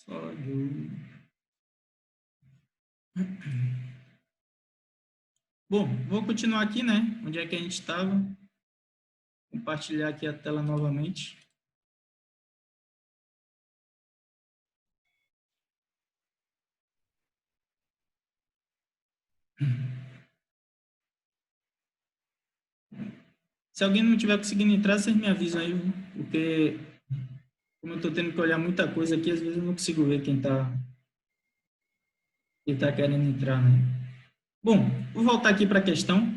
Sódio. Bom, vou continuar aqui, né? Onde é que a gente estava? Compartilhar aqui a tela novamente. Se alguém não tiver conseguindo entrar, vocês me avisam aí, porque como eu estou tendo que olhar muita coisa aqui, às vezes eu não consigo ver quem tá querendo entrar, né? Bom, vou voltar aqui para a questão.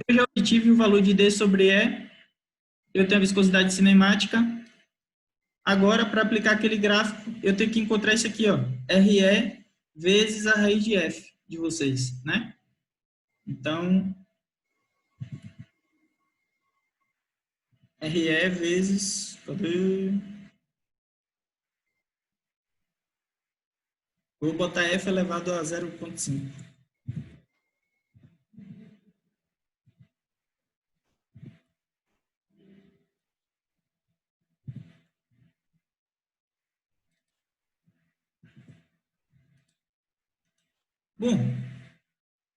Eu já obtive o valor de D sobre E, eu tenho a viscosidade cinemática. Agora, para aplicar aquele gráfico, eu tenho que encontrar isso aqui, ó, RE vezes a raiz de F de vocês, né? Então, RE vezes... Cadê? Vou botar F elevado a 0,5. Bom,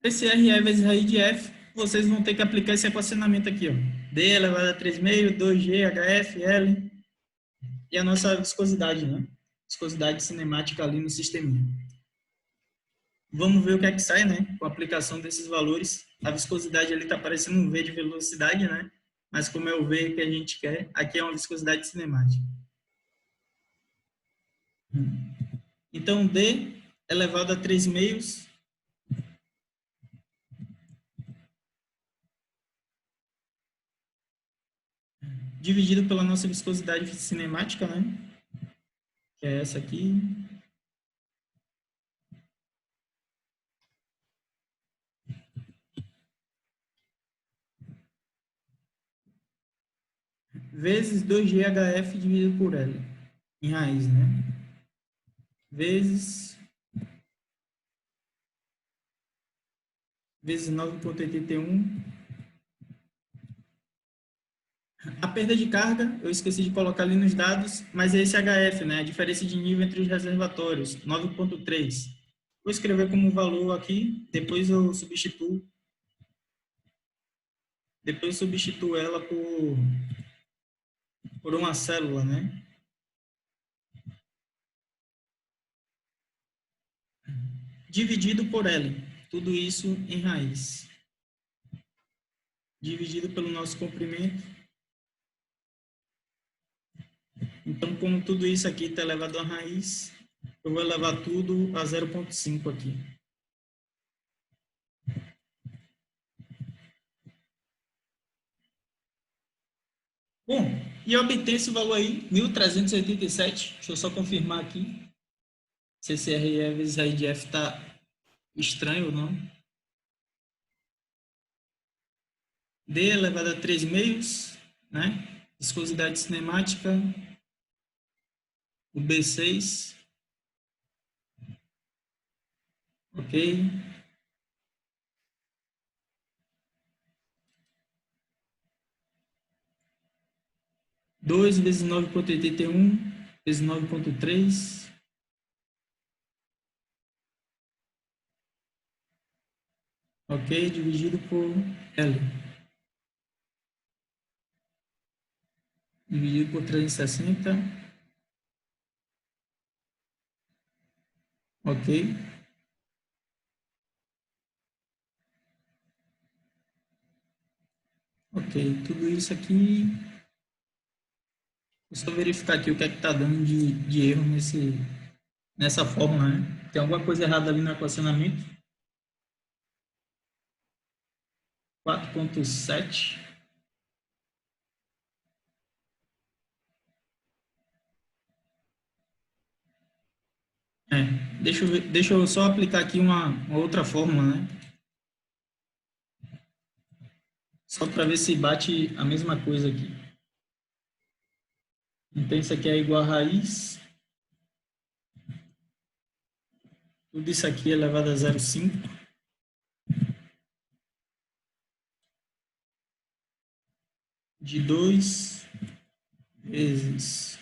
esse RE vezes raiz de F, vocês vão ter que aplicar esse equacionamento aqui, ó. D elevado a 3,5, 2G, HF, L, e a nossa viscosidade, né? Viscosidade cinemática ali no sisteminha. Vamos ver o que é que sai, né? Com a aplicação desses valores. A viscosidade ali está parecendo um V de velocidade, né? Mas como é o V que a gente quer, aqui é uma viscosidade cinemática. Então, D elevado a 3,5 dividido pela nossa viscosidade cinemática, né? Que é essa aqui, vezes 2GHF dividido por L, em raiz, né? Vezes 9,81. A perda de carga, eu esqueci de colocar ali nos dados, mas é esse HF, né? A diferença de nível entre os reservatórios, 9,3. Vou escrever como valor aqui, depois eu substituo ela por uma célula, né? Dividido por L, tudo isso em raiz. Dividido pelo nosso comprimento. Então, como tudo isso aqui está elevado a raiz, eu vou elevar tudo a 0,5 aqui. Bom, e eu obter esse valor aí, 1.387. Deixa eu só confirmar aqui se esse RE vezes raiz de F está estranho ou não. D elevado a 3 meios, né? Viscosidade cinemática, o B6, ok? 2 vezes 9,81 vezes 9,3, ok? Dividido por L. Dividido por 360, ok? Ok, tudo isso aqui. Vou só verificar aqui o que é que está dando de erro nessa fórmula, né? Tem alguma coisa errada ali no equacionamento. 4,7. É, deixa eu só aplicar aqui uma outra fórmula, né? Só para ver se bate a mesma coisa aqui. Então, isso aqui é igual a raiz. Tudo isso aqui é elevado a 0,5 de 2 vezes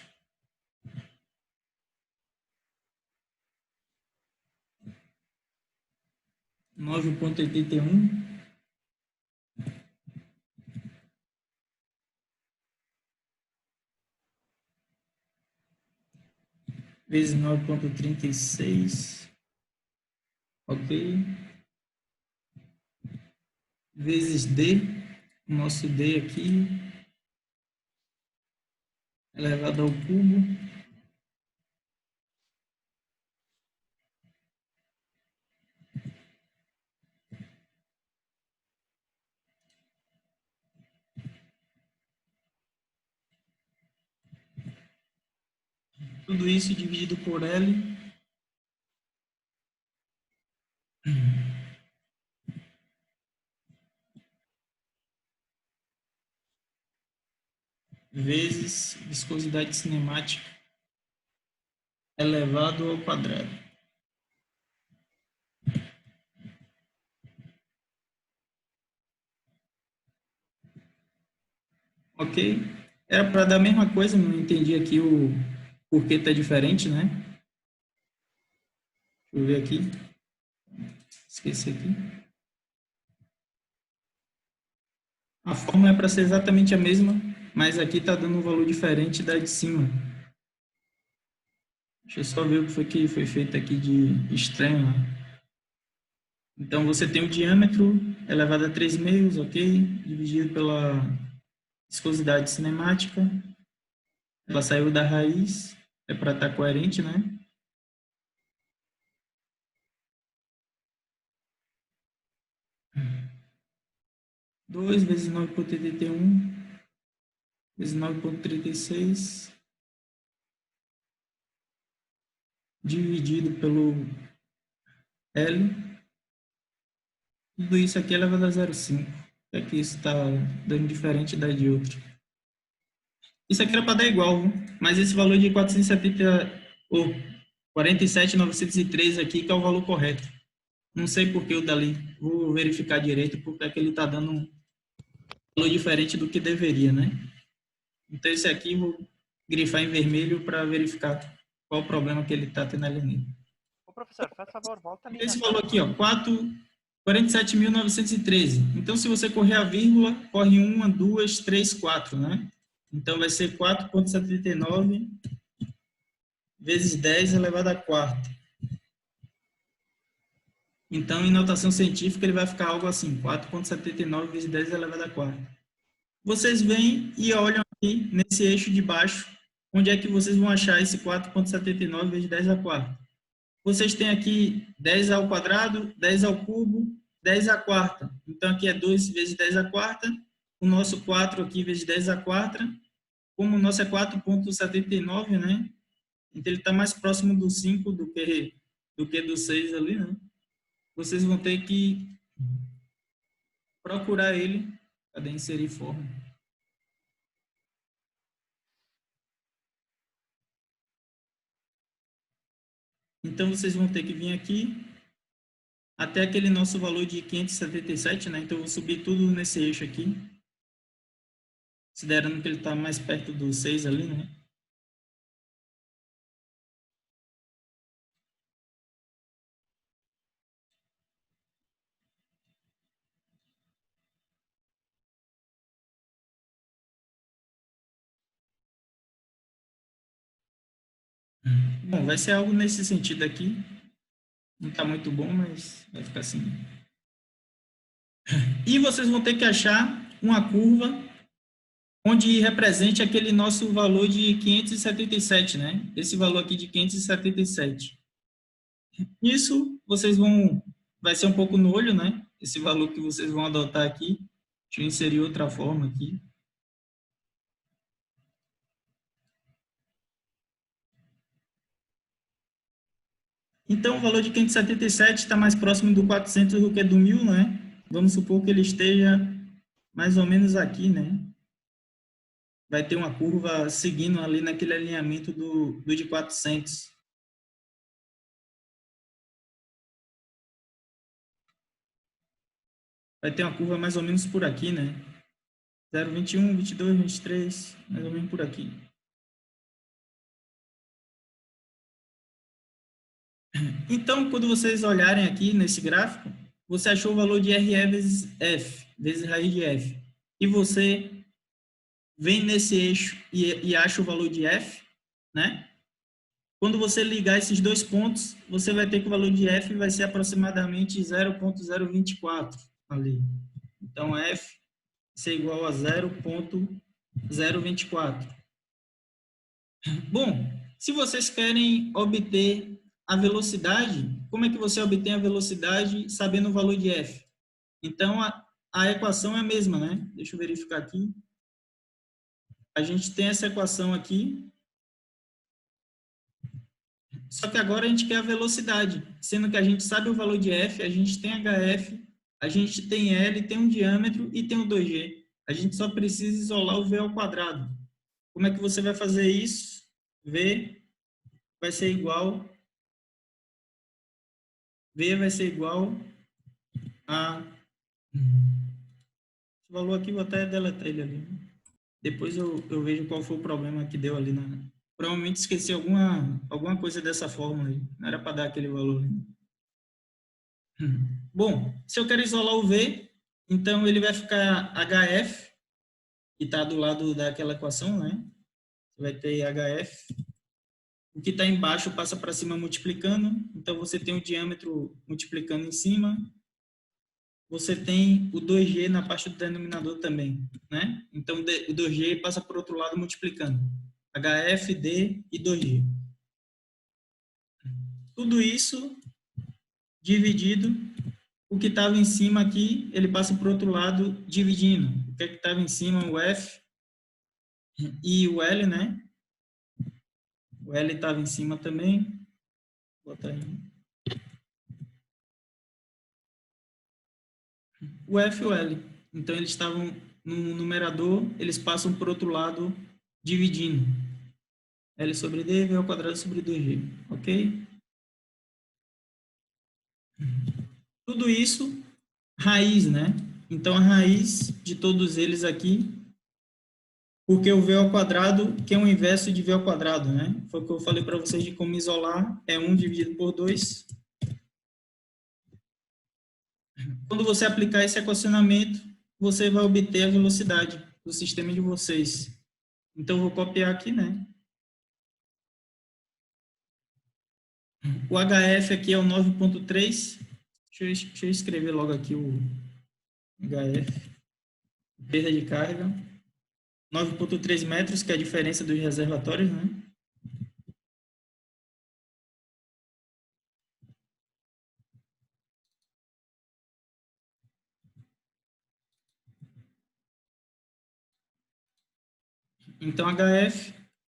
9,81 vezes 9,36, ok? Vezes D, o nosso D aqui, elevado ao cubo. Tudo isso dividido por L, vezes viscosidade cinemática elevado ao quadrado. Ok? Era para dar a mesma coisa, não entendi aqui o porquê está diferente, né? Deixa eu ver aqui. Esqueci aqui. A fórmula é para ser exatamente a mesma, mas aqui está dando um valor diferente da de cima. Deixa eu só ver o que foi feito aqui de estranho. Então, você tem o diâmetro elevado a 3 meios, ok? Dividido pela viscosidade cinemática. Ela saiu da raiz, é para estar coerente, né? Dois vezes 9,81 vezes 9,36 dividido pelo L. Tudo isso aqui é elevado a 0,5. É que isso está dando diferente da de outro. Isso aqui era para dar igual, viu? Mas esse valor de 470 ou 47.903 aqui que é o valor correto. Não sei por que o dali. Vou verificar direito porque é que ele está dando um valor diferente do que deveria, né? Então esse aqui vou grifar em vermelho para verificar qual o problema que ele está tendo ali nele. Ô, professor, faz favor, volta ali Esse na valor tela. aqui, ó, 47.913. Então, se você correr a vírgula, corre 1, 2, 3, 4, né? Então, vai ser 4,79 vezes 10 elevado a quarta. Então, em notação científica, ele vai ficar algo assim, 4,79 vezes 10 elevado a quarta. Vocês vêm e olham aqui nesse eixo de baixo, onde é que vocês vão achar esse 4,79 vezes 10 a quarta. Vocês têm aqui 10 ao quadrado, 10 ao cubo, 10 à quarta. Então, aqui é 2 vezes 10 à quarta. O nosso 4 aqui vezes 10 à quarta. Como o nosso é 4,79, né? Então, ele está mais próximo do 5 do que do 6 ali, né? Vocês vão ter que procurar ele. Cadê inserir forma? Então, vocês vão ter que vir aqui até aquele nosso valor de 577, né? Então, eu vou subir tudo nesse eixo aqui, considerando que ele está mais perto do 6 ali, né? Bom, vai ser algo nesse sentido aqui. Não está muito bom, mas vai ficar assim. E vocês vão ter que achar uma curva onde represente aquele nosso valor de 577, né? Esse valor aqui de 577. Isso vocês vão... Vai ser um pouco no olho, né? Esse valor que vocês vão adotar aqui. Deixa eu inserir outra forma aqui. Então, o valor de 577 está mais próximo do 400 do que do 1000, né? Vamos supor que ele esteja mais ou menos aqui, né? Vai ter uma curva seguindo ali naquele alinhamento do de 400. Vai ter uma curva mais ou menos por aqui, né? 0,21, 22, 23, mais ou menos por aqui. Então, quando vocês olharem aqui nesse gráfico, você achou o valor de RE vezes F, vezes raiz de F, e você vem nesse eixo e acha o valor de F, né? Quando você ligar esses dois pontos, você vai ter que o valor de F vai ser aproximadamente 0,024 ali. Então, F vai ser igual a 0,024. Bom, se vocês querem obter a velocidade, como é que você obtém a velocidade sabendo o valor de F? Então, a equação é a mesma, né? Deixa eu verificar aqui. A gente tem essa equação aqui, só que agora a gente quer a velocidade, sendo que a gente sabe o valor de F, a gente tem HF, a gente tem L, tem um diâmetro e tem um 2G. A gente só precisa isolar o V ao quadrado. Como é que você vai fazer isso? V vai ser igual a... Esse valor aqui, vou até deletar ele ali. Depois eu vejo qual foi o problema que deu ali. Provavelmente esqueci alguma coisa dessa fórmula aí. Não era para dar aquele valor. Bom, se eu quero isolar o V, então ele vai ficar HF, que está do lado daquela equação, né? Vai ter HF. O que está embaixo passa para cima multiplicando. Então, você tem o diâmetro multiplicando em cima. Você tem o 2G na parte do denominador também, né? Então, o 2G passa para o outro lado multiplicando. HF, D e 2G. Tudo isso dividido. O que estava em cima aqui, ele passa para o outro lado dividindo. O que estava em cima, o F e o L, né? O L estava em cima também. Vou botar aí. O F e o L. Então, eles estavam no numerador, eles passam para o outro lado dividindo. L sobre D, V ao quadrado sobre 2G. Ok? Tudo isso, raiz, né? Então, a raiz de todos eles aqui, porque o V ao quadrado, que é o inverso de V ao quadrado, né? Foi o que eu falei para vocês de como isolar, é 1 dividido por 2. Quando você aplicar esse equacionamento, você vai obter a velocidade do sistema de vocês. Então, eu vou copiar aqui, né? O HF aqui é o 9,3. Deixa eu escrever logo aqui o HF. Perda de carga. 9,3 metros, que é a diferença dos reservatórios, né? Então, HF,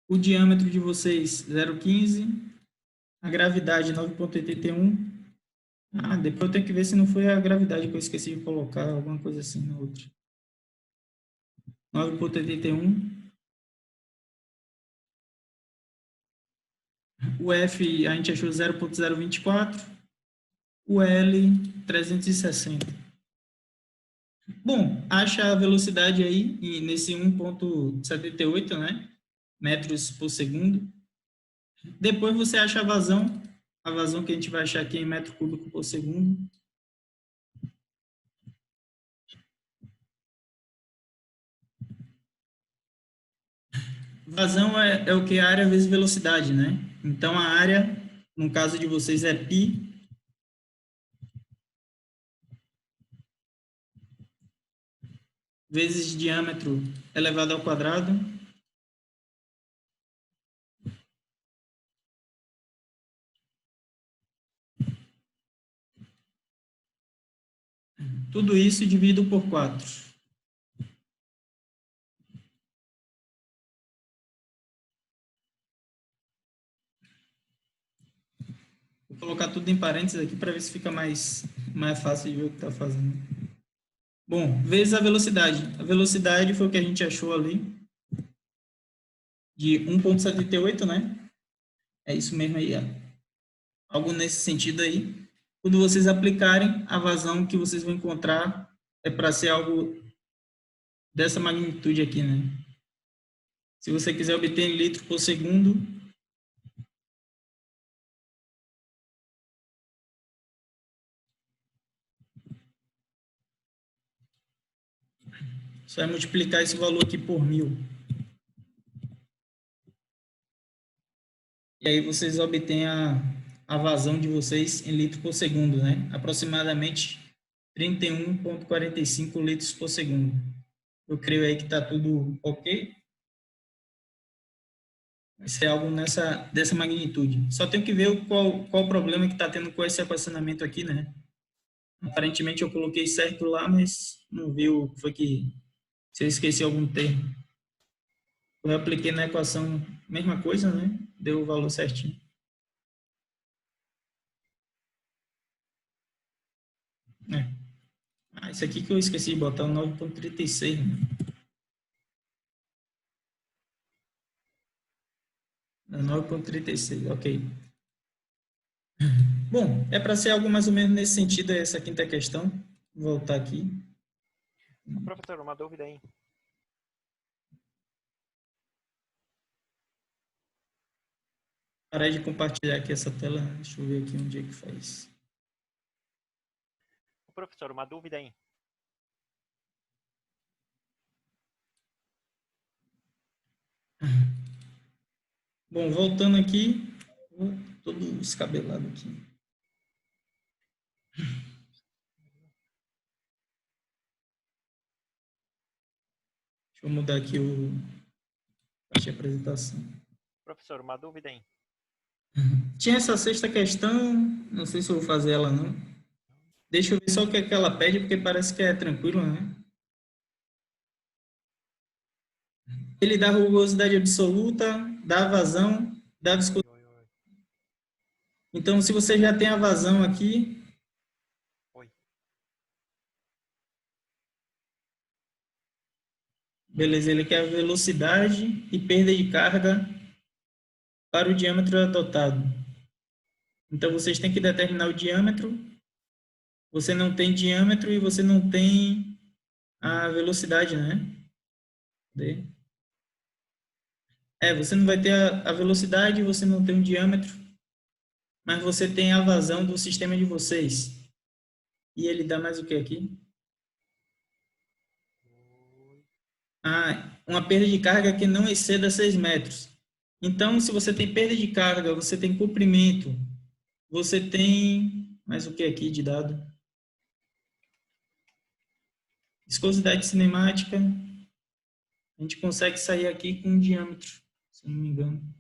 o diâmetro de vocês, 0,15. A gravidade, 9,81. Ah, depois eu tenho que ver se não foi a gravidade que eu esqueci de colocar, alguma coisa assim na outra. 9,81. O F a gente achou 0,024. O L, 360. Bom, acha a velocidade aí nesse 1,78, né? Metros por segundo. Depois você acha a vazão que a gente vai achar aqui em metro cúbico por segundo. Vazão é o que? A área vezes velocidade, né? Então, a área, no caso de vocês, é π vezes diâmetro elevado ao quadrado. Tudo isso dividido por 4. Vou colocar tudo em parênteses aqui para ver se fica mais fácil de ver o que está fazendo. Bom, vezes a velocidade. A velocidade foi o que a gente achou ali, de 1,78, né? É isso mesmo aí, ó. Algo nesse sentido aí. Quando vocês aplicarem, a vazão que vocês vão encontrar é para ser algo dessa magnitude aqui, né? Se você quiser obter em litro por segundo, Você vai multiplicar esse valor aqui por 1000. E aí vocês obtêm a vazão de vocês em litros por segundo, né? Aproximadamente 31,45 litros por segundo. Eu creio aí que está tudo ok. Vai ser algo dessa magnitude. Só tenho que ver qual o problema que está tendo com esse equacionamento aqui, né? Aparentemente eu coloquei certo lá, mas não viu, foi que se eu esqueci algum termo. Eu apliquei na equação, mesma coisa, né? Deu o valor certinho. É. Isso aqui que eu esqueci de botar, o 9,36, né? 9,36, ok. Bom, é para ser algo mais ou menos nesse sentido, essa quinta questão. Vou voltar aqui. Professor, uma dúvida aí. Parar de compartilhar aqui essa tela. Deixa eu ver aqui onde é que faz. Professor, uma dúvida aí. Bom, voltando aqui. Todo descabelado aqui. Deixa eu mudar aqui a parte de apresentação. Professor, uma dúvida aí. Tinha essa sexta questão, não sei se eu vou fazer ela não. Deixa eu ver só o que é que ela pede, porque parece que é tranquilo, né? Ele dá rugosidade absoluta, dá vazão, dá viscosidade. Então, se você já tem a vazão aqui, Oi. beleza, ele quer a velocidade e perda de carga para o diâmetro adotado. Então, vocês têm que determinar o diâmetro. Você não tem diâmetro e você não tem a velocidade, né? Você não vai ter a velocidade, você não tem o diâmetro, mas você tem a vazão do sistema de vocês. E ele dá mais o que aqui? Uma perda de carga que não exceda 6 metros. Então, se você tem perda de carga, você tem comprimento, você tem mais o que aqui de dado? Viscosidade cinemática. A gente consegue sair aqui com um diâmetro, se não me engano.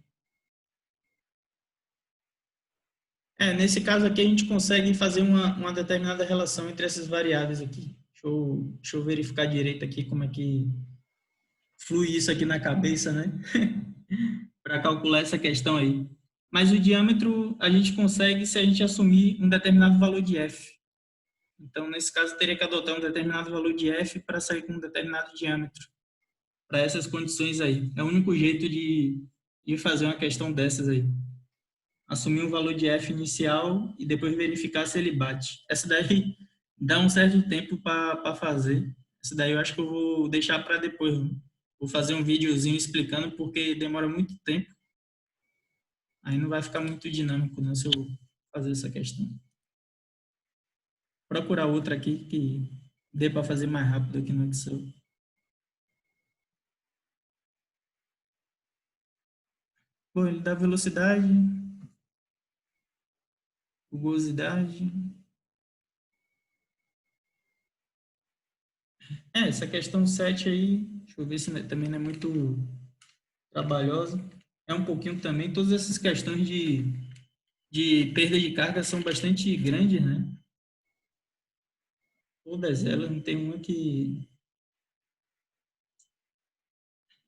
Nesse caso aqui a gente consegue fazer uma determinada relação entre essas variáveis aqui. Deixa eu verificar direito aqui como é que flui isso aqui na cabeça, né? Para calcular essa questão aí. Mas o diâmetro a gente consegue se a gente assumir um determinado valor de f. Então, nesse caso, teria que adotar um determinado valor de f para sair com um determinado diâmetro. Para essas condições aí. É o único jeito de fazer uma questão dessas aí. Assumir um valor de f inicial e depois verificar se ele bate. Essa daí dá um certo tempo para fazer. Essa daí eu acho que eu vou deixar para depois. Vou fazer um videozinho explicando porque demora muito tempo. Aí não vai ficar muito dinâmico, né, se eu fazer essa questão. Procurar outra aqui que dê para fazer mais rápido aqui no Excel. Bom, ele dá velocidade, rugosidade. Essa questão 7 aí, deixa eu ver se também não é muito trabalhosa. É um pouquinho também. Todas essas questões de perda de carga são bastante grandes, né? Todas elas, não tem uma que...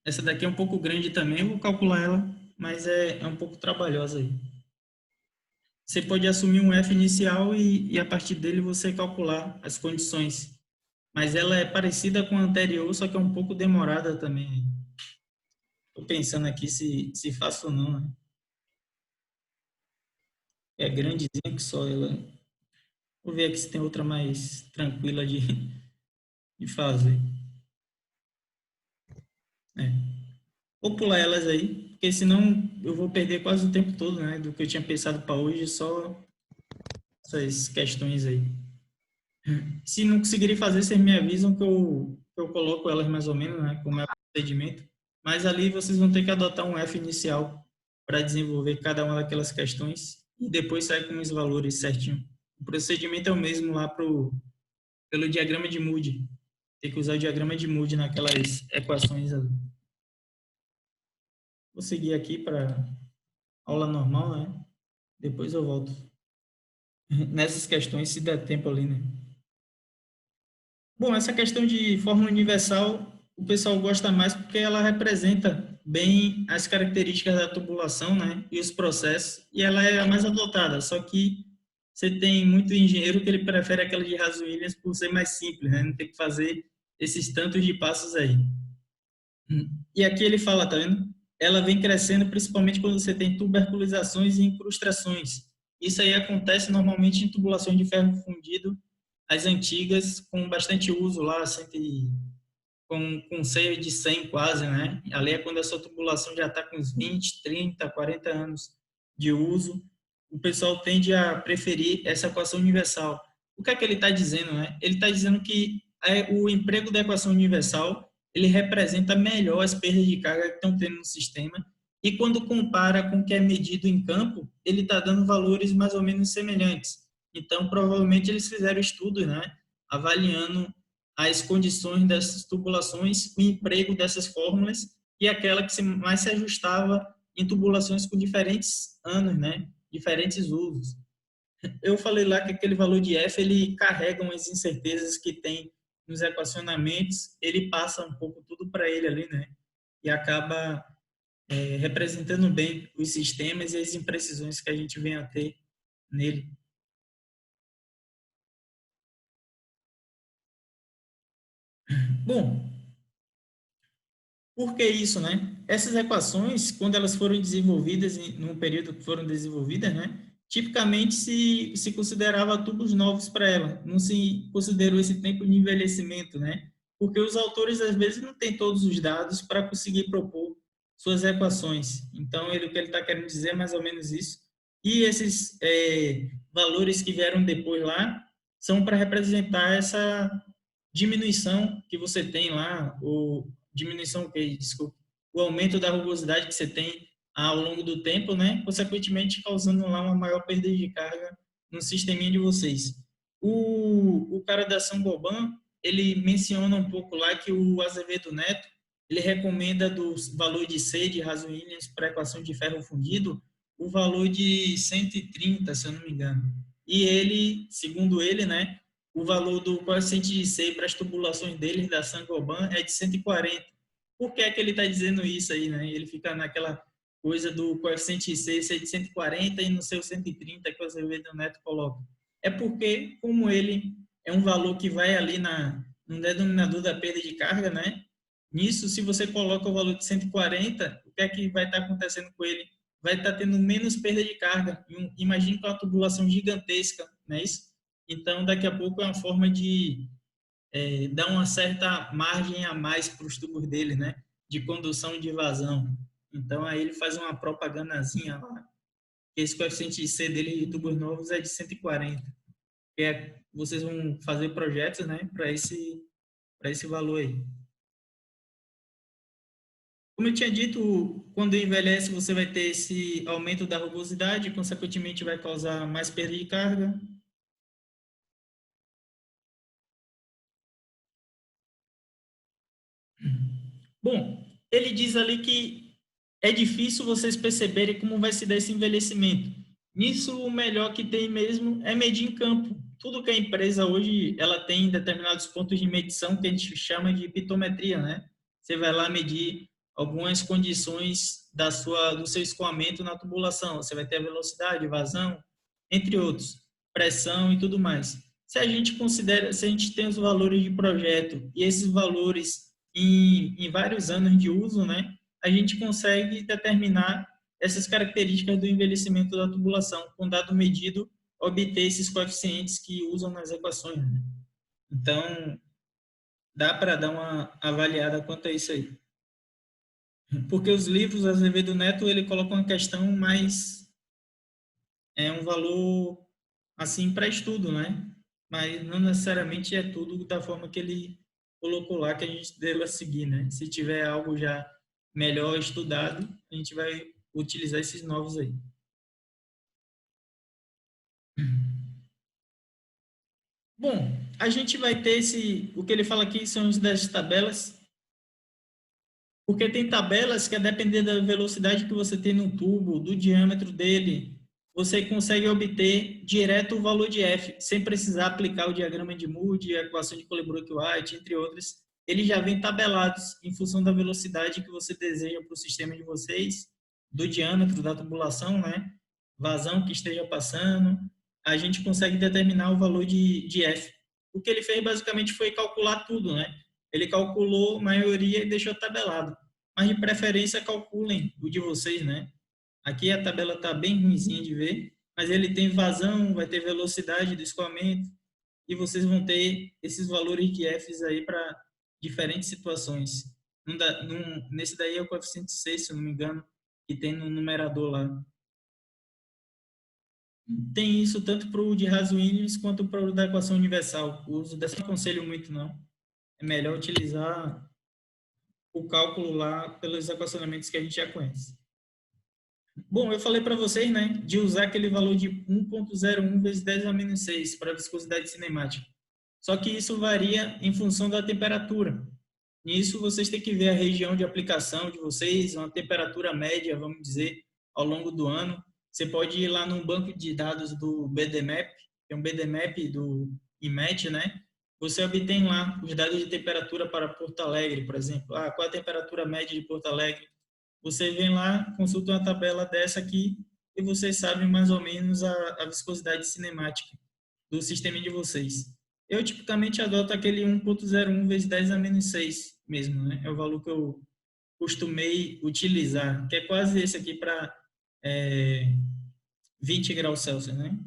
Essa daqui é um pouco grande também, eu vou calcular ela, mas é um pouco trabalhosa aí. Você pode assumir um F inicial e a partir dele você calcular as condições. Mas ela é parecida com a anterior, só que é um pouco demorada também. Estou pensando aqui se faço ou não, né? É grandezinha que só ela. Vou ver aqui se tem outra mais tranquila de fazer. Vou pular elas aí, porque senão eu vou perder quase o tempo todo, né? Do que eu tinha pensado para hoje, só essas questões aí. Se não conseguirem fazer, vocês me avisam que eu coloco elas mais ou menos, né, como é o procedimento. Mas ali vocês vão ter que adotar um F inicial para desenvolver cada uma daquelas questões e depois sair com os valores certinho. O procedimento é o mesmo lá pelo diagrama de Moody. Tem que usar o diagrama de Moody naquelas equações ali. Vou seguir aqui para aula normal, né? Depois eu volto. Nessas questões, se der tempo ali, né? Bom, essa questão de fórmula universal, o pessoal gosta mais porque ela representa bem as características da tubulação, né, e os processos, e ela é a mais adotada, só que você tem muito engenheiro que ele prefere aquela de Haas-Williams por ser mais simples, né, não tem que fazer esses tantos de passos aí. E aqui ele fala, tá vendo? Ela vem crescendo principalmente quando você tem tuberculizações e incrustações. Isso aí acontece normalmente em tubulações de ferro fundido, as antigas, com bastante uso lá, com cerca de 100 quase, né? Ali é quando a sua tubulação já está com uns 20, 30, 40 anos de uso. O pessoal tende a preferir essa equação universal. O que é que ele está dizendo, né? Ele está dizendo que o emprego da equação universal ele representa melhor as perdas de carga que estão tendo no sistema e quando compara com o que é medido em campo, ele está dando valores mais ou menos semelhantes. Então, provavelmente eles fizeram estudos, né? Avaliando as condições dessas tubulações, o emprego dessas fórmulas e aquela que mais se ajustava em tubulações com diferentes anos, né? Diferentes usos. Eu falei lá que aquele valor de F, ele carrega umas incertezas que tem nos equacionamentos, ele passa um pouco tudo para ele ali, né? E acaba representando bem os sistemas e as imprecisões que a gente vem a ter nele. Bom, por que isso, né? Essas equações, quando elas foram desenvolvidas, no período que foram desenvolvidas, né? Tipicamente se considerava tubos novos para ela, não se considerou esse tempo de envelhecimento, né? Porque os autores, às vezes, não têm todos os dados para conseguir propor suas equações. Então, o que ele está querendo dizer é mais ou menos isso. E esses valores que vieram depois lá são para representar essa diminuição que você tem lá, ou diminuição, desculpa, o aumento da rugosidade que você tem ao longo do tempo, né? Consequentemente, causando lá uma maior perda de carga no sisteminha de vocês. O cara da Saint-Gobain, ele menciona um pouco lá que o Azevedo Neto, ele recomenda do valor de C de Haas-Williams para equação de ferro fundido, o valor de 130, se eu não me engano. E ele, segundo ele, né, o valor do coeficiente de C para as tubulações deles da Saint-Gobain é de 140. Por que é que ele está dizendo isso aí, né? Ele fica naquela coisa do coeficiente de C ser de 140 e no seu 130 que o Azevedo Neto coloca. É porque, como ele é um valor que vai ali no denominador da perda de carga, né? Nisso, se você coloca o valor de 140, o que é que vai estar acontecendo com ele? Vai estar tendo menos perda de carga. Imagine com uma tubulação gigantesca, não é isso? Então, daqui a pouco é uma forma de dar uma certa margem a mais para os tubos dele, né? De condução e de vazão. Então, aí ele faz uma propagandazinha lá. Esse coeficiente de C dele de tubos novos é de 140. Que vocês vão fazer projetos, né? Para esse valor aí. Como eu tinha dito, quando envelhece, você vai ter esse aumento da rugosidade, consequentemente vai causar mais perda de carga. Bom, ele diz ali que é difícil vocês perceberem como vai se dar esse envelhecimento. Nisso, o melhor que tem mesmo é medir em campo. Tudo que a empresa hoje ela tem determinados pontos de medição que a gente chama de pitometria, né? Você vai lá medir algumas condições do seu escoamento na tubulação. Você vai ter a velocidade, vazão, entre outros, pressão e tudo mais. Se a gente tem os valores de projeto e esses valores em vários anos de uso, né, a gente consegue determinar essas características do envelhecimento da tubulação, com dado medido, obter esses coeficientes que usam nas equações. Né? Então, dá para dar uma avaliada quanto a isso aí. Porque os livros Azevedo Neto, ele coloca uma questão mais, um valor, assim, para estudo, né? mas não necessariamente é tudo da forma que ele colocou lá que a gente deve seguir, né? Se tiver algo já melhor estudado, a gente vai utilizar esses novos aí. Bom, a gente vai ter o que ele fala aqui são das tabelas, porque tem tabelas que, a depender da velocidade que você tem no tubo, do diâmetro dele, você consegue obter direto o valor de F, sem precisar aplicar o diagrama de Moody, a equação de Colebrook-White, entre outras. Eles já vêm tabelados em função da velocidade que você deseja para o sistema de vocês, do diâmetro da tubulação, né? Vazão que esteja passando. A gente consegue determinar o valor de F. O que ele fez basicamente foi calcular tudo, né? Ele calculou a maioria e deixou tabelado. Mas de preferência calculem o de vocês, né? Aqui a tabela está bem ruimzinha de ver, mas ele tem vazão, vai ter velocidade do escoamento e vocês vão ter esses valores de Fs aí para diferentes situações. Nesse daí é o coeficiente 6, se eu não me engano, que tem no numerador lá. Tem isso tanto para o de Raso-Williams quanto para o da equação universal. O uso dessa não aconselho muito, não. É melhor utilizar o cálculo lá pelos equacionamentos que a gente já conhece. Bom, eu falei para vocês, né, de usar aquele valor de 1,01 vezes 10 a menos 6 para a viscosidade cinemática. Só que isso varia em função da temperatura. Nisso, vocês têm que ver a região de aplicação de vocês, uma temperatura média, vamos dizer, ao longo do ano. Você pode ir lá no banco de dados do BDMAP, que é um BDMAP do IMET, né? Você obtém lá os dados de temperatura para Porto Alegre, por exemplo. Ah, qual a temperatura média de Porto Alegre? Você vem lá, consulta uma tabela dessa aqui e vocês sabem mais ou menos a viscosidade cinemática do sistema de vocês. Eu tipicamente adoto aquele 1,01 vezes 10 a menos 6 mesmo, né? É o valor que eu costumei utilizar, que é quase esse aqui para 20 graus Celsius, né?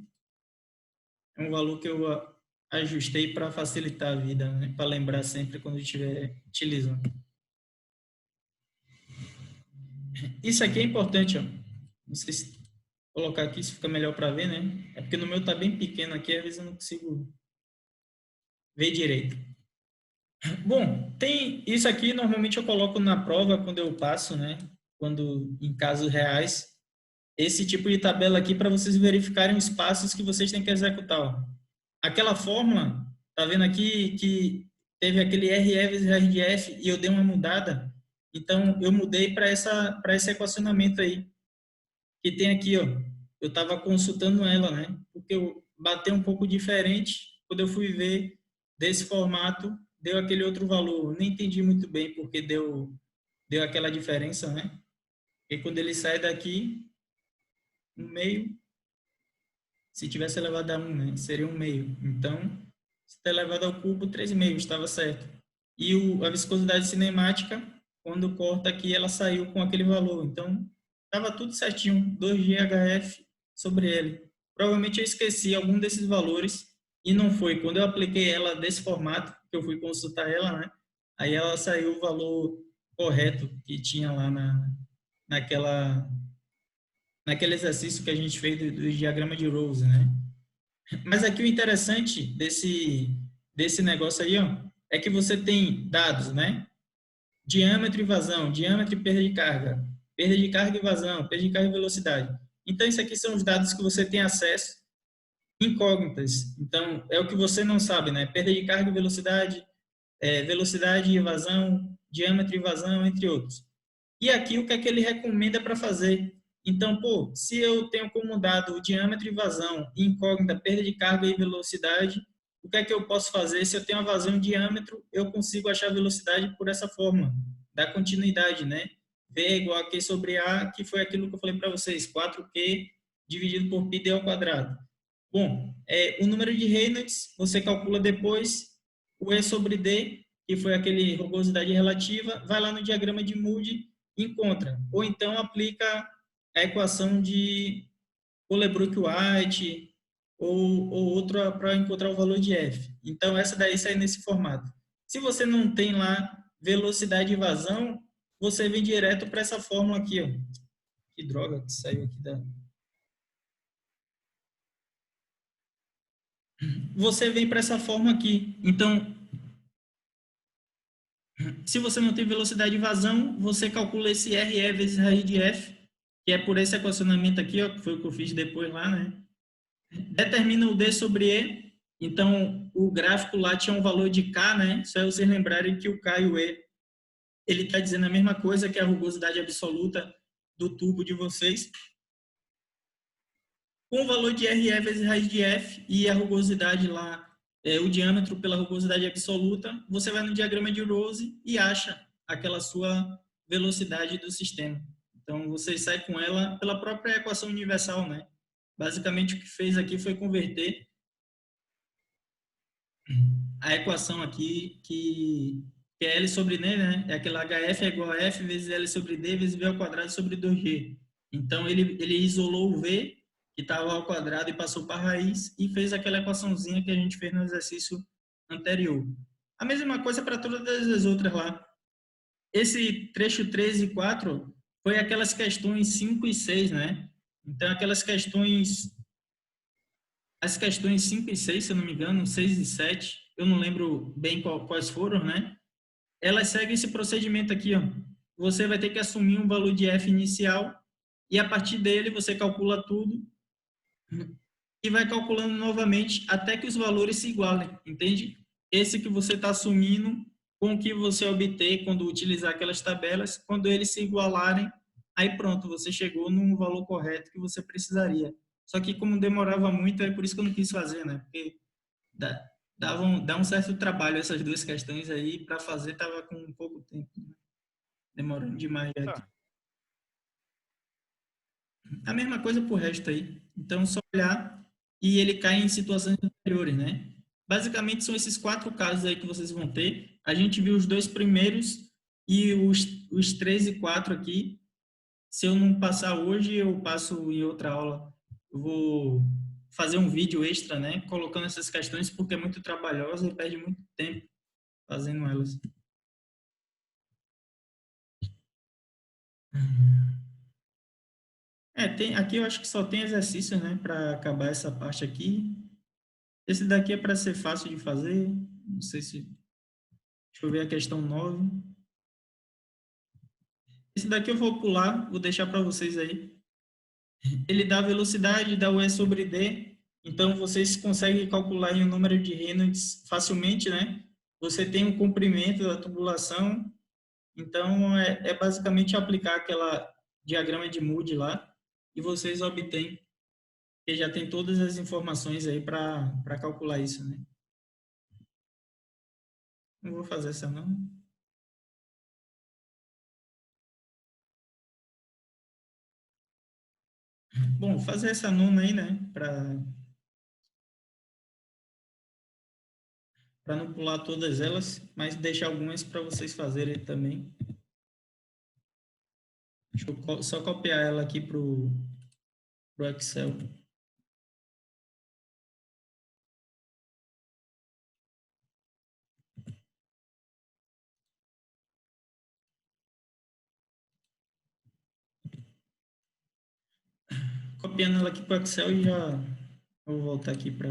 É um valor que eu ajustei para facilitar a vida, né? Para lembrar sempre quando estiver utilizando. Isso aqui é importante, ó. Não sei se colocar aqui, se fica melhor para ver, né? É porque no meu tá bem pequeno aqui, às vezes eu não consigo ver direito. Bom, tem isso aqui, normalmente eu coloco na prova quando eu passo, né? Quando em casos reais, esse tipo de tabela aqui para vocês verificarem os passos que vocês têm que executar. Ó. Aquela fórmula, tá vendo aqui que teve aquele RE vezes RDF e eu dei uma mudada, então eu mudei para esse equacionamento aí, que tem aqui, ó. Eu estava consultando ela, né? Porque eu bateu um pouco diferente, quando eu fui ver desse formato, deu aquele outro valor. Eu nem entendi muito bem porque deu aquela diferença, né? E quando ele sai daqui, um meio, se tivesse elevado a 1, né? Seria um meio. Então, se está elevado ao cubo, 3,5, estava certo. E a viscosidade cinemática, quando corta aqui, ela saiu com aquele valor. Então, estava tudo certinho, 2GHF sobre L. Provavelmente eu esqueci algum desses valores e não foi. Quando eu apliquei ela desse formato, que eu fui consultar ela, né? Aí ela saiu o valor correto que tinha lá naquele exercício que a gente fez do diagrama de Rose, né? Mas aqui o interessante desse negócio aí, ó, é que você tem dados, né? Diâmetro e vazão, diâmetro e perda de carga e vazão, perda de carga e velocidade. Então, isso aqui são os dados que você tem acesso, incógnitas. Então, é o que você não sabe, né? Perda de carga e velocidade, velocidade e vazão, diâmetro e vazão, entre outros. E aqui o que é que ele recomenda para fazer? Então, pô, se eu tenho como dado o diâmetro e vazão, incógnita, perda de carga e velocidade, o que é que eu posso fazer? Se eu tenho a vazão e diâmetro, eu consigo achar a velocidade por essa forma, da continuidade, né? V é igual a Q sobre A, que foi aquilo que eu falei para vocês, 4Q dividido por πd ao quadrado. Bom, o número de Reynolds, você calcula depois, o E sobre D, que foi aquele rugosidade relativa, vai lá no diagrama de Moody, encontra. Ou então aplica a equação de Colebrook-White ou outra para encontrar o valor de F. Então, essa daí sai nesse formato. Se você não tem lá velocidade e vazão, você vem direto para essa fórmula aqui. Ó. Que droga que saiu aqui da... você vem para essa forma aqui. Então, se você não tem velocidade de vazão, você calcula esse RE vezes raiz de F, que é por esse equacionamento aqui, ó, que foi o que eu fiz depois lá, né? Determina o D sobre E. Então, o gráfico lá tinha um valor de K, né? Só vocês lembrarem que o K e o E, ele está dizendo a mesma coisa que a rugosidade absoluta do tubo de vocês. Com o valor de RE vezes raiz de F e a rugosidade lá, o diâmetro pela rugosidade absoluta, você vai no diagrama de Rose e acha aquela sua velocidade do sistema. Então, você sai com ela pela própria equação universal, né? Basicamente, o que fez aqui foi converter a equação aqui, que é L sobre D, né? É aquela HF é igual a F vezes L sobre D vezes V ao quadrado sobre 2G. Então, ele isolou o V, que estava ao quadrado, e passou para a raiz, e fez aquela equaçãozinha que a gente fez no exercício anterior. A mesma coisa para todas as outras lá. Esse trecho 3 e 4 foi aquelas questões 5 e 6, né? Então, aquelas questões, as questões 5 e 6, se eu não me engano, 6 e 7, eu não lembro bem quais foram, né? Elas seguem esse procedimento aqui, ó. Você vai ter que assumir um valor de F inicial e a partir dele você calcula tudo e vai calculando novamente até que os valores se igualem, entende? Esse que você está assumindo com o que você obter quando utilizar aquelas tabelas, quando eles se igualarem, aí pronto, você chegou no valor correto que você precisaria. Só que como demorava muito, é por isso que eu não quis fazer, né? Porque dá um certo trabalho essas duas questões aí, para fazer estava com pouco tempo, né? Demorando demais. Professor, A mesma coisa pro resto aí. Então, só olhar e ele cai em situações anteriores, né? Basicamente, são esses 4 casos aí que vocês vão ter. A gente viu os 2 primeiros e os 3 e 4 aqui. Se eu não passar hoje, eu passo em outra aula. Eu vou fazer um vídeo extra, né? Colocando essas questões, porque é muito trabalhosa e perde muito tempo fazendo elas. Aqui eu acho que só tem exercício, né? Para acabar essa parte aqui. Esse daqui é para ser fácil de fazer. Não sei se. Deixa eu ver a questão 9. Esse daqui eu vou pular, vou deixar para vocês aí. Ele dá velocidade, dá o E sobre D. Então vocês conseguem calcular aí o número de Reynolds facilmente, né? Você tem um comprimento da tubulação. Então é basicamente aplicar aquela diagrama de Moody lá e vocês obtêm, que já tem todas as informações aí para calcular isso, né? Não vou fazer essa não. Bom, fazer essa nona aí, né? Para não pular todas elas, mas deixar algumas para vocês fazerem também. Deixa eu só copiar ela aqui pro Excel. Copiando ela aqui pro Excel e já vou voltar aqui para.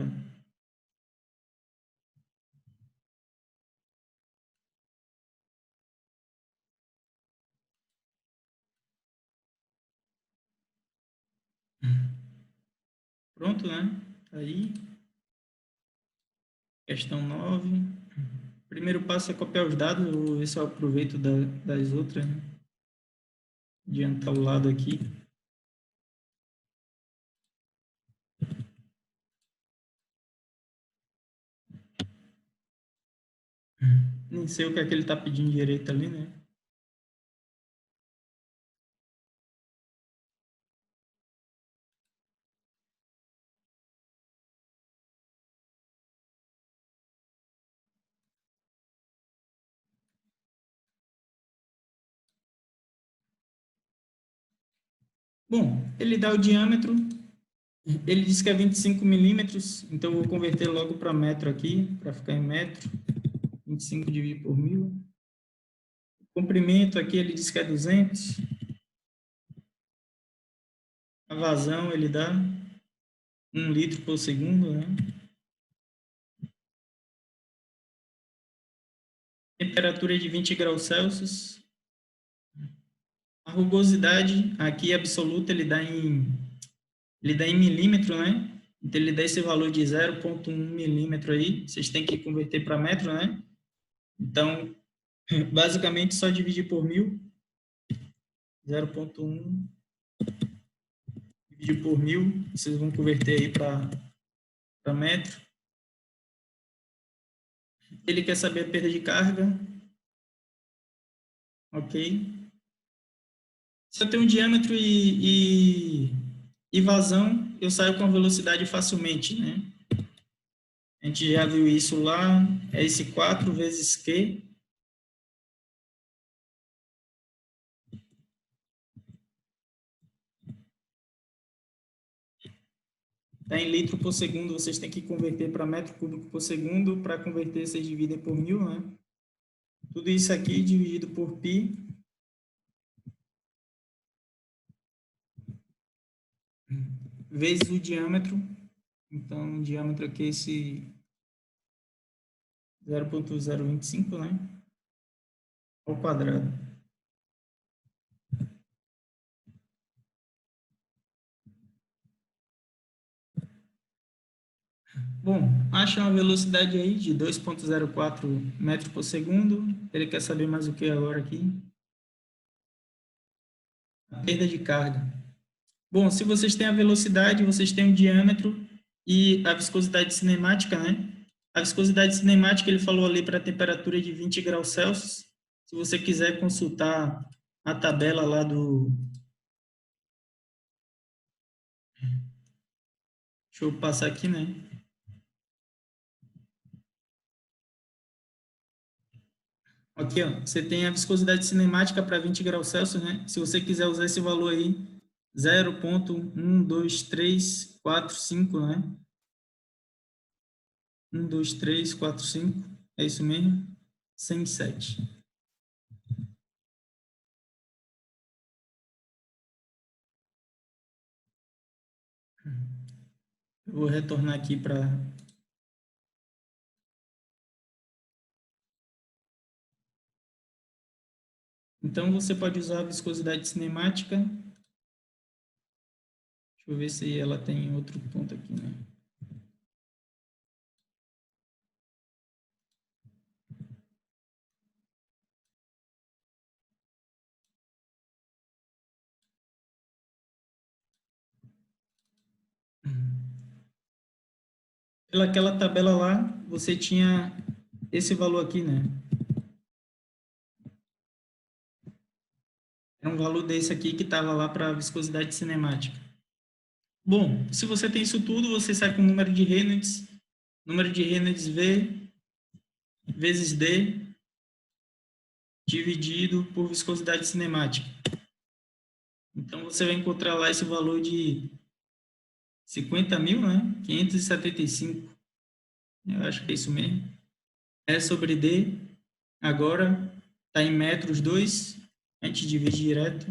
Pronto, né? Aí, questão 9. Primeiro passo é copiar os dados, vou ver se eu aproveito das outras, né? Adiantar o lado aqui. Nem sei o que é que ele está pedindo direito ali, né? Bom, ele dá o diâmetro, ele diz que é 25 milímetros, então eu vou converter logo para metro aqui, para ficar em metro. 25 dividido por 1000. O comprimento aqui ele diz que é 200. A vazão ele dá 1 litro por segundo, né? temperatura de 20 graus Celsius. A rugosidade aqui absoluta ele dá em milímetro, né? Então ele dá esse valor de 0,1 milímetro aí. Vocês têm que converter para metro, né? Então, basicamente só dividir por 1000. 0,1 dividir por 1000. Vocês vão converter aí para metro. Ele quer saber a perda de carga. Ok. Se eu tenho um diâmetro e vazão, eu saio com a velocidade facilmente, né? A gente já viu isso lá, é esse 4 vezes Q. Está em litro por segundo, vocês têm que converter para metro cúbico por segundo. Para converter, vocês dividem por 1000, né? Tudo isso aqui dividido por π. Vezes o diâmetro. Então, o diâmetro aqui é esse 0,025, né? Ao quadrado. Bom, acha uma velocidade aí de 2,04 metros por segundo. Ele quer saber mais o que agora aqui? A perda de carga. Bom, se vocês têm a velocidade, vocês têm o diâmetro e a viscosidade cinemática, né? A viscosidade cinemática, ele falou ali para a temperatura de 20 graus Celsius. Se você quiser consultar a tabela lá do... Deixa eu passar aqui, né? Aqui, ó, você tem a viscosidade cinemática para 20 graus Celsius, né? Se você quiser usar esse valor aí, 0,12345, né? 12345, é isso mesmo? 107. Eu vou retornar aqui para... Então, você pode usar a viscosidade cinemática. Deixa eu ver se ela tem outro ponto aqui, né? Pelaquela tabela lá, você tinha esse valor aqui, né? Era um valor desse aqui que estava lá para a viscosidade cinemática. Bom, se você tem isso tudo, você sai com o número de Reynolds. Número de Reynolds V vezes D dividido por viscosidade cinemática. Então, você vai encontrar lá esse valor de 50.000, né? 575. Eu acho que é isso mesmo. E sobre D. Agora, está em metros 2. A gente divide direto.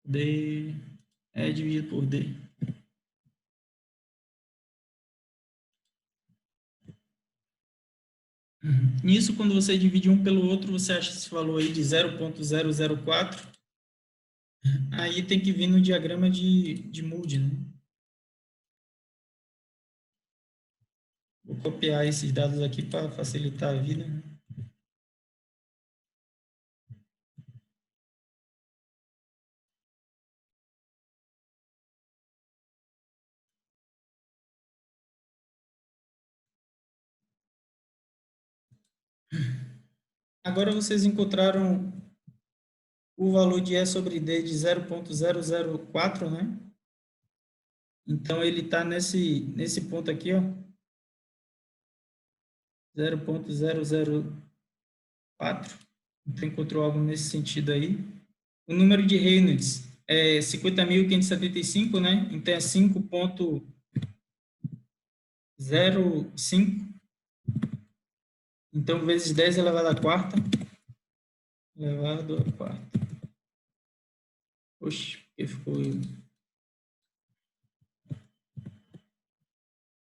D é dividido por D. Nisso, quando você divide um pelo outro, você acha esse valor aí de 0,004. Aí tem que vir no diagrama de Moody, né? Vou copiar esses dados aqui para facilitar a vida, né? Agora vocês encontraram o valor de E sobre D de 0,004, né? Então, ele está nesse ponto aqui, ó. 0,004. Então, encontrou algo nesse sentido aí. O número de Reynolds é 50.575, né? Então, é 5,05. Então, vezes 10 elevado à quarta. Elevado à quarta. Oxe, porque ficou